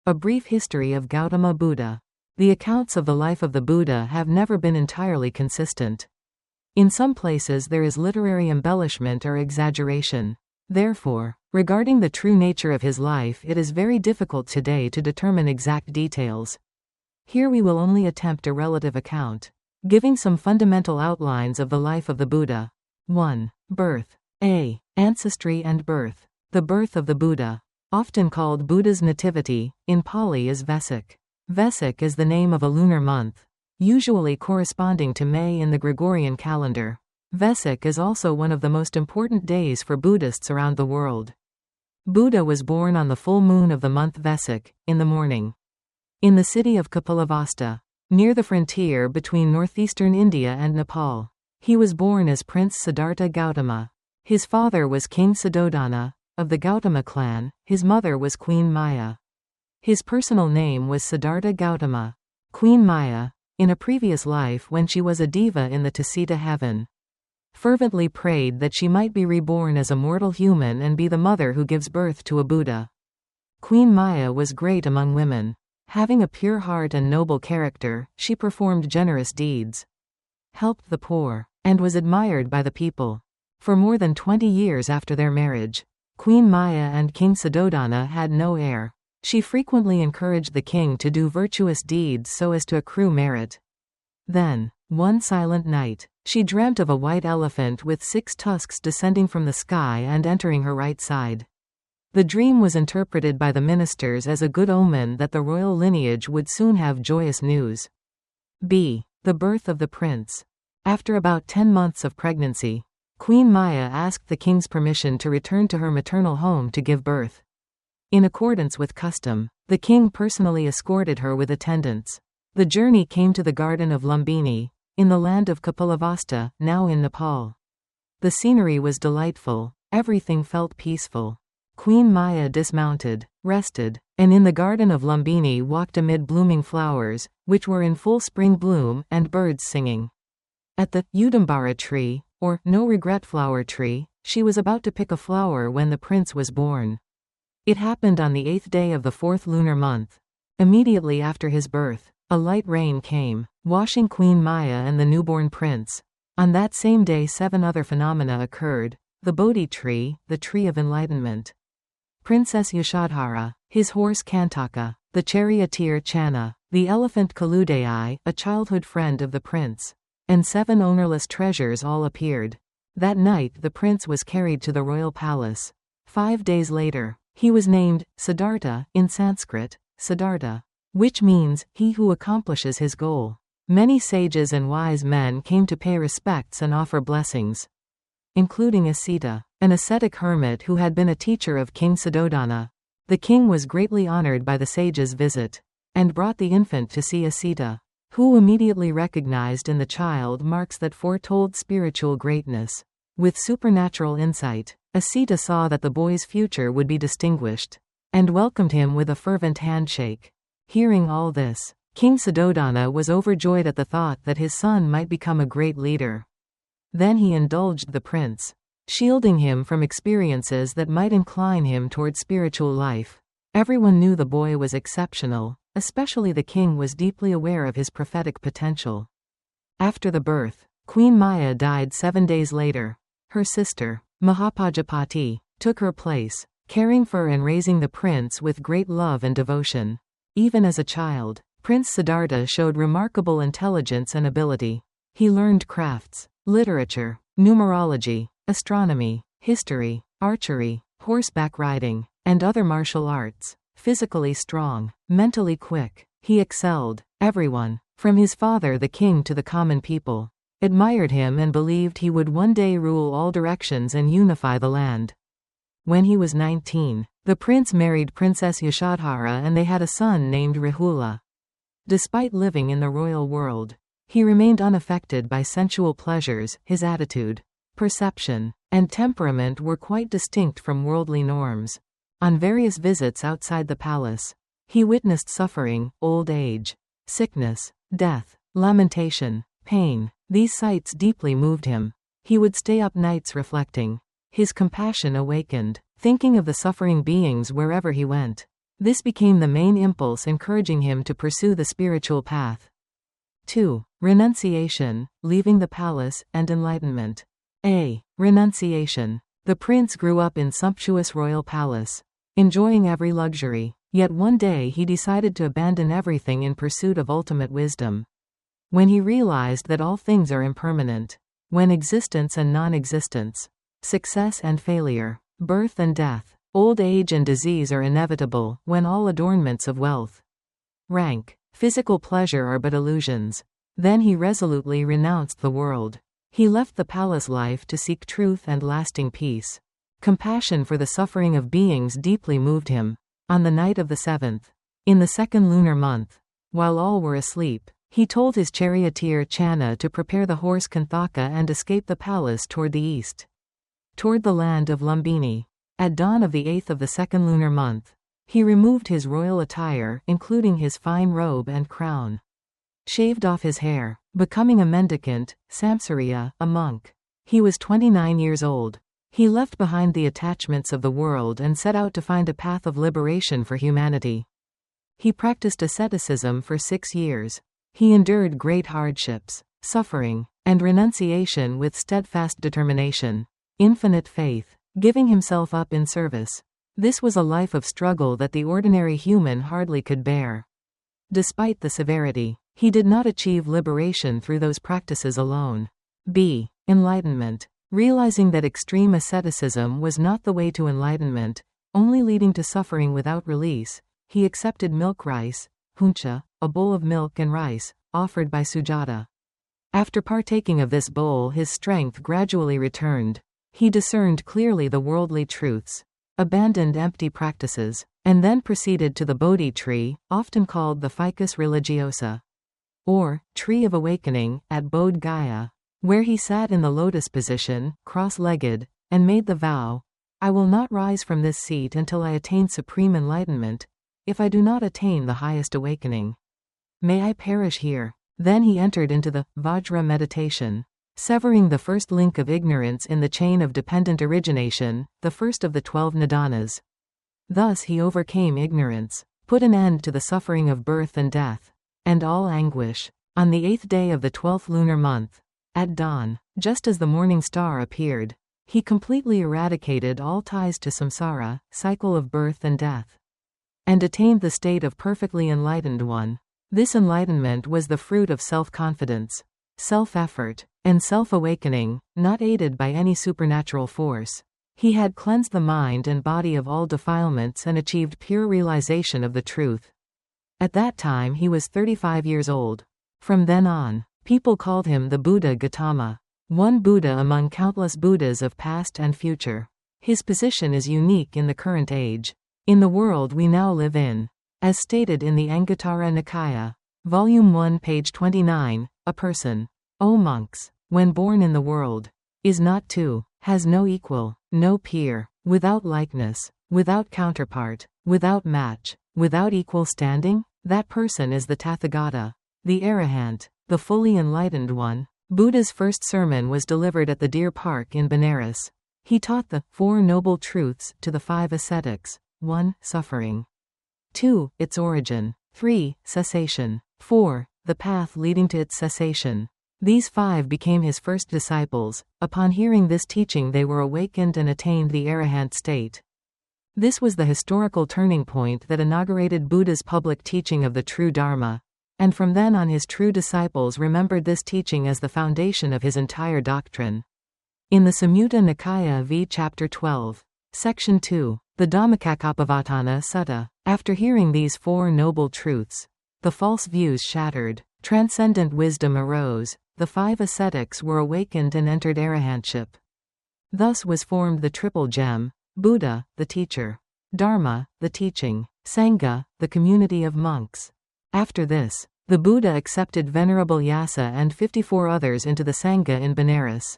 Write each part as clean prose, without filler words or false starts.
A brief history of Gautama Buddha. The accounts of the life of the Buddha have never been entirely consistent. In some places there is literary embellishment or exaggeration. Therefore, regarding the true nature of his life, it is very difficult today to determine exact details. Here we will only attempt a relative account, giving some fundamental outlines of the life of the Buddha. 1. Birth. A. Ancestry and birth. The birth of the Buddha, often called Buddha's nativity, in Pali is Vesak. Vesak is the name of a lunar month, usually corresponding to May in the Gregorian calendar. Vesak is also one of the most important days for Buddhists around the world. Buddha was born on the full moon of the month Vesak, in the morning, in the city of Kapilavastu, near the frontier between northeastern India and Nepal. He was born as Prince Siddhartha Gautama. His father was King Suddhodana, of the Gautama clan. His mother was Queen Maya. His personal name was Siddhartha Gautama. Queen Maya, in a previous life when she was a diva in the Tusita heaven, fervently prayed that she might be reborn as a mortal human and be the mother who gives birth to a Buddha. Queen Maya was great among women. Having a pure heart and noble character, she performed generous deeds, helped the poor, and was admired by the people. For more than 20 years after their marriage, Queen Maya and King Suddhodana had no heir. She frequently encouraged the king to do virtuous deeds so as to accrue merit. Then, one silent night, she dreamt of a white elephant with 6 tusks descending from the sky and entering her right side. The dream was interpreted by the ministers as a good omen that the royal lineage would soon have joyous news. B. The birth of the prince. After about 10 months of pregnancy, Queen Maya asked the king's permission to return to her maternal home to give birth. In accordance with custom, the king personally escorted her with attendants. The journey came to the garden of Lumbini, in the land of Kapilavastu, now in Nepal. The scenery was delightful, everything felt peaceful. Queen Maya dismounted, rested, and in the garden of Lumbini walked amid blooming flowers, which were in full spring bloom, and birds singing. At the Udambara tree, or no regret flower tree, she was about to pick a flower when the prince was born. It happened on the 8th day of the 4th lunar month. Immediately after his birth, a light rain came, washing Queen Maya and the newborn prince. On that same day 7 other phenomena occurred: the Bodhi Tree, the tree of enlightenment, Princess Yashodhara, his horse Kantaka, the charioteer Channa, the elephant Kaludai, a childhood friend of the prince, and 7 ownerless treasures all appeared. That night the prince was carried to the royal palace. 5 days later, he was named Siddhartha, in Sanskrit, Siddhartha, which means, he who accomplishes his goal. Many sages and wise men came to pay respects and offer blessings, including Asita, an ascetic hermit who had been a teacher of King Suddhodana. The king was greatly honored by the sage's visit, and brought the infant to see Asita, who immediately recognized in the child marks that foretold spiritual greatness. With supernatural insight, Asita saw that the boy's future would be distinguished, and welcomed him with a fervent handshake. Hearing all this, King Suddhodana was overjoyed at the thought that his son might become a great leader. Then he indulged the prince, shielding him from experiences that might incline him toward spiritual life. Everyone knew the boy was exceptional, especially the king was deeply aware of his prophetic potential. After the birth, Queen Maya died 7 days later. Her sister, Mahapajapati, took her place, caring for and raising the prince with great love and devotion. Even as a child, Prince Siddhartha showed remarkable intelligence and ability. He learned crafts, literature, numerology, astronomy, history, archery, horseback riding, and other martial arts. Physically strong, mentally quick, he excelled. Everyone, from his father the king to the common people, admired him and believed he would one day rule all directions and unify the land. When he was 19, the prince married Princess Yashodhara and they had a son named Rahula. Despite living in the royal world, he remained unaffected by sensual pleasures. His attitude, perception, and temperament were quite distinct from worldly norms. On various visits outside the palace, he witnessed suffering, old age, sickness, death, lamentation, pain. These sights deeply moved him. He would stay up nights reflecting. His compassion awakened, thinking of the suffering beings wherever he went. This became the main impulse encouraging him to pursue the spiritual path. 2. Renunciation, leaving the palace, and enlightenment. A. Renunciation. The prince grew up in sumptuous royal palace, enjoying every luxury. Yet one day he decided to abandon everything in pursuit of ultimate wisdom. When he realized that all things are impermanent, when existence and non-existence, success and failure, birth and death, old age and disease are inevitable, when all adornments of wealth, rank, physical pleasure are but illusions, then he resolutely renounced the world. He left the palace life to seek truth and lasting peace. Compassion for the suffering of beings deeply moved him. On the night of the 7th, in the 2nd lunar month, while all were asleep, he told his charioteer Channa to prepare the horse Kanthaka and escape the palace toward the east, toward the land of Lumbini. At dawn of the 8th of the 2nd lunar month, he removed his royal attire, including his fine robe and crown, shaved off his hair, becoming a mendicant, Samsariya, a monk. He was 29 years old. He left behind the attachments of the world and set out to find a path of liberation for humanity. He practiced asceticism for 6 years. He endured great hardships, suffering, and renunciation with steadfast determination, infinite faith, giving himself up in service. This was a life of struggle that the ordinary human hardly could bear. Despite the severity, he did not achieve liberation through those practices alone. B. Enlightenment. Realizing that extreme asceticism was not the way to enlightenment, only leading to suffering without release, he accepted milk rice, huncha, a bowl of milk and rice, offered by Sujata. After partaking of this bowl, his strength gradually returned. He discerned clearly the worldly truths, abandoned empty practices, and then proceeded to the Bodhi Tree, often called the Ficus religiosa, or Tree of Awakening, at Bodh Gaya, where he sat in the lotus position, cross-legged, and made the vow, "I will not rise from this seat until I attain supreme enlightenment, if I do not attain the highest awakening. May I perish here." Then he entered into the Vajra meditation, severing the first link of ignorance in the chain of dependent origination, the first of the 12 nidanas. Thus he overcame ignorance, put an end to the suffering of birth and death, and all anguish. On the 8th day of the 12th lunar month, at dawn, just as the morning star appeared, he completely eradicated all ties to samsara, cycle of birth and death, and attained the state of perfectly enlightened one. This enlightenment was the fruit of self-confidence, self-effort, and self-awakening, not aided by any supernatural force. He had cleansed the mind and body of all defilements and achieved pure realization of the truth. At that time he was 35 years old. From then on, people called him the Buddha Gautama, one Buddha among countless Buddhas of past and future. His position is unique in the current age, in the world we now live in. As stated in the Anguttara Nikaya, Volume 1 page 29, a person, O monks, when born in the world, is not two, has no equal, no peer, without likeness, without counterpart, without match, without equal standing, that person is the Tathagata, the Arahant, the fully enlightened one. Buddha's first sermon was delivered at the Deer Park in Benares. He taught the 4 Noble Truths to the 5 ascetics. 1. Suffering. 2. Its origin. 3. Cessation. 4. The path leading to its cessation. These 5 became his first disciples. Upon hearing this teaching they were awakened and attained the Arahant state. This was the historical turning point that inaugurated Buddha's public teaching of the true Dharma, and from then on his true disciples remembered this teaching as the foundation of his entire doctrine. In the Samyutta Nikaya v. Chapter 12, Section 2, the Dhammacakkappavattana Sutta, after hearing these 4 noble truths, the false views shattered, transcendent wisdom arose, the 5 ascetics were awakened and entered arahantship. Thus was formed the triple gem: Buddha, the teacher; Dharma, the teaching; Sangha, the community of monks. After this, the Buddha accepted Venerable Yasa and 54 others into the Sangha in Benares.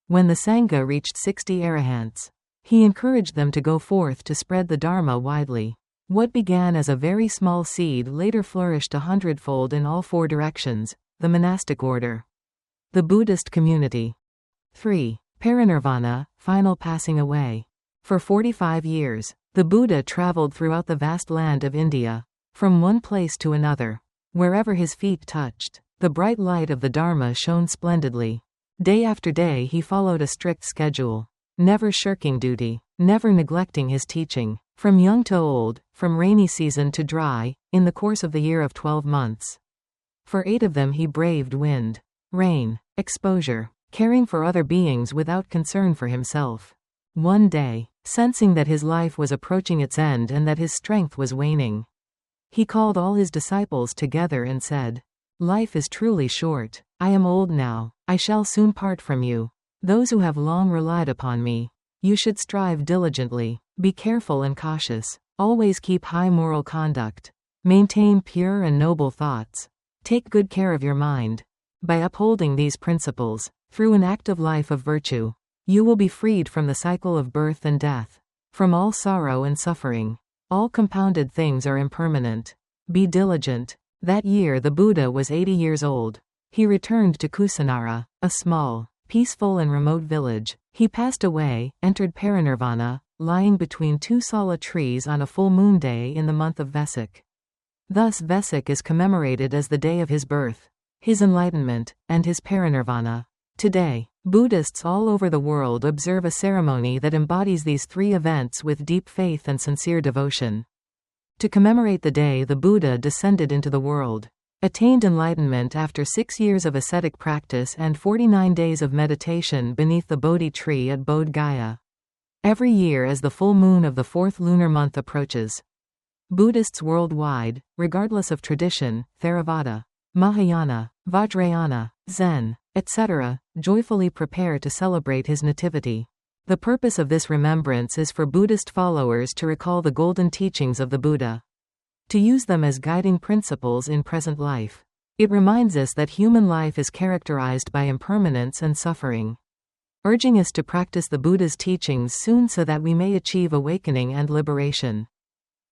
When the Sangha reached 60 arahants, he encouraged them to go forth to spread the Dharma widely. What began as a very small seed later flourished 100-fold in all 4 directions: the monastic order, the Buddhist community. 3. Parinirvana, final passing away. For 45 years, The Buddha traveled throughout the vast land of India, from one place to another. Wherever his feet touched, the bright light of the Dharma shone splendidly. Day after day he followed a strict schedule, never shirking duty, never neglecting his teaching. From young to old, from rainy season to dry, in the course of the year of 12 months. For 8 of them he braved wind, rain, exposure, caring for other beings without concern for himself. One day, sensing that his life was approaching its end and that his strength was waning, he called all his disciples together and said, "Life is truly short. I am old now. I shall soon part from you. Those who have long relied upon me, you should strive diligently. Be careful and cautious. Always keep high moral conduct. Maintain pure and noble thoughts. Take good care of your mind. By upholding these principles, through an active life of virtue, you will be freed from the cycle of birth and death, from all sorrow and suffering. All compounded things are impermanent. Be diligent." That year the Buddha was 80 years old. He returned to Kusinara, a small, peaceful and remote village. He passed away, entered Parinirvana, lying between 2 Sala trees on a full moon day in the month of Vesak. Thus Vesak is commemorated as the day of his birth, his enlightenment, and his Parinirvana. Today, Buddhists all over the world observe a ceremony that embodies these 3 events with deep faith and sincere devotion. To commemorate the day the Buddha descended into the world, attained enlightenment after 6 years of ascetic practice and 49 days of meditation beneath the Bodhi Tree at Bodh Gaya. Every year as the full moon of the 4th lunar month approaches, Buddhists worldwide, regardless of tradition, Theravada, Mahayana, Vajrayana, Zen, etc., joyfully prepare to celebrate his nativity. The purpose of this remembrance is for Buddhist followers to recall the golden teachings of the Buddha, to use them as guiding principles in present life. It reminds us that human life is characterized by impermanence and suffering, urging us to practice the Buddha's teachings soon so that we may achieve awakening and liberation.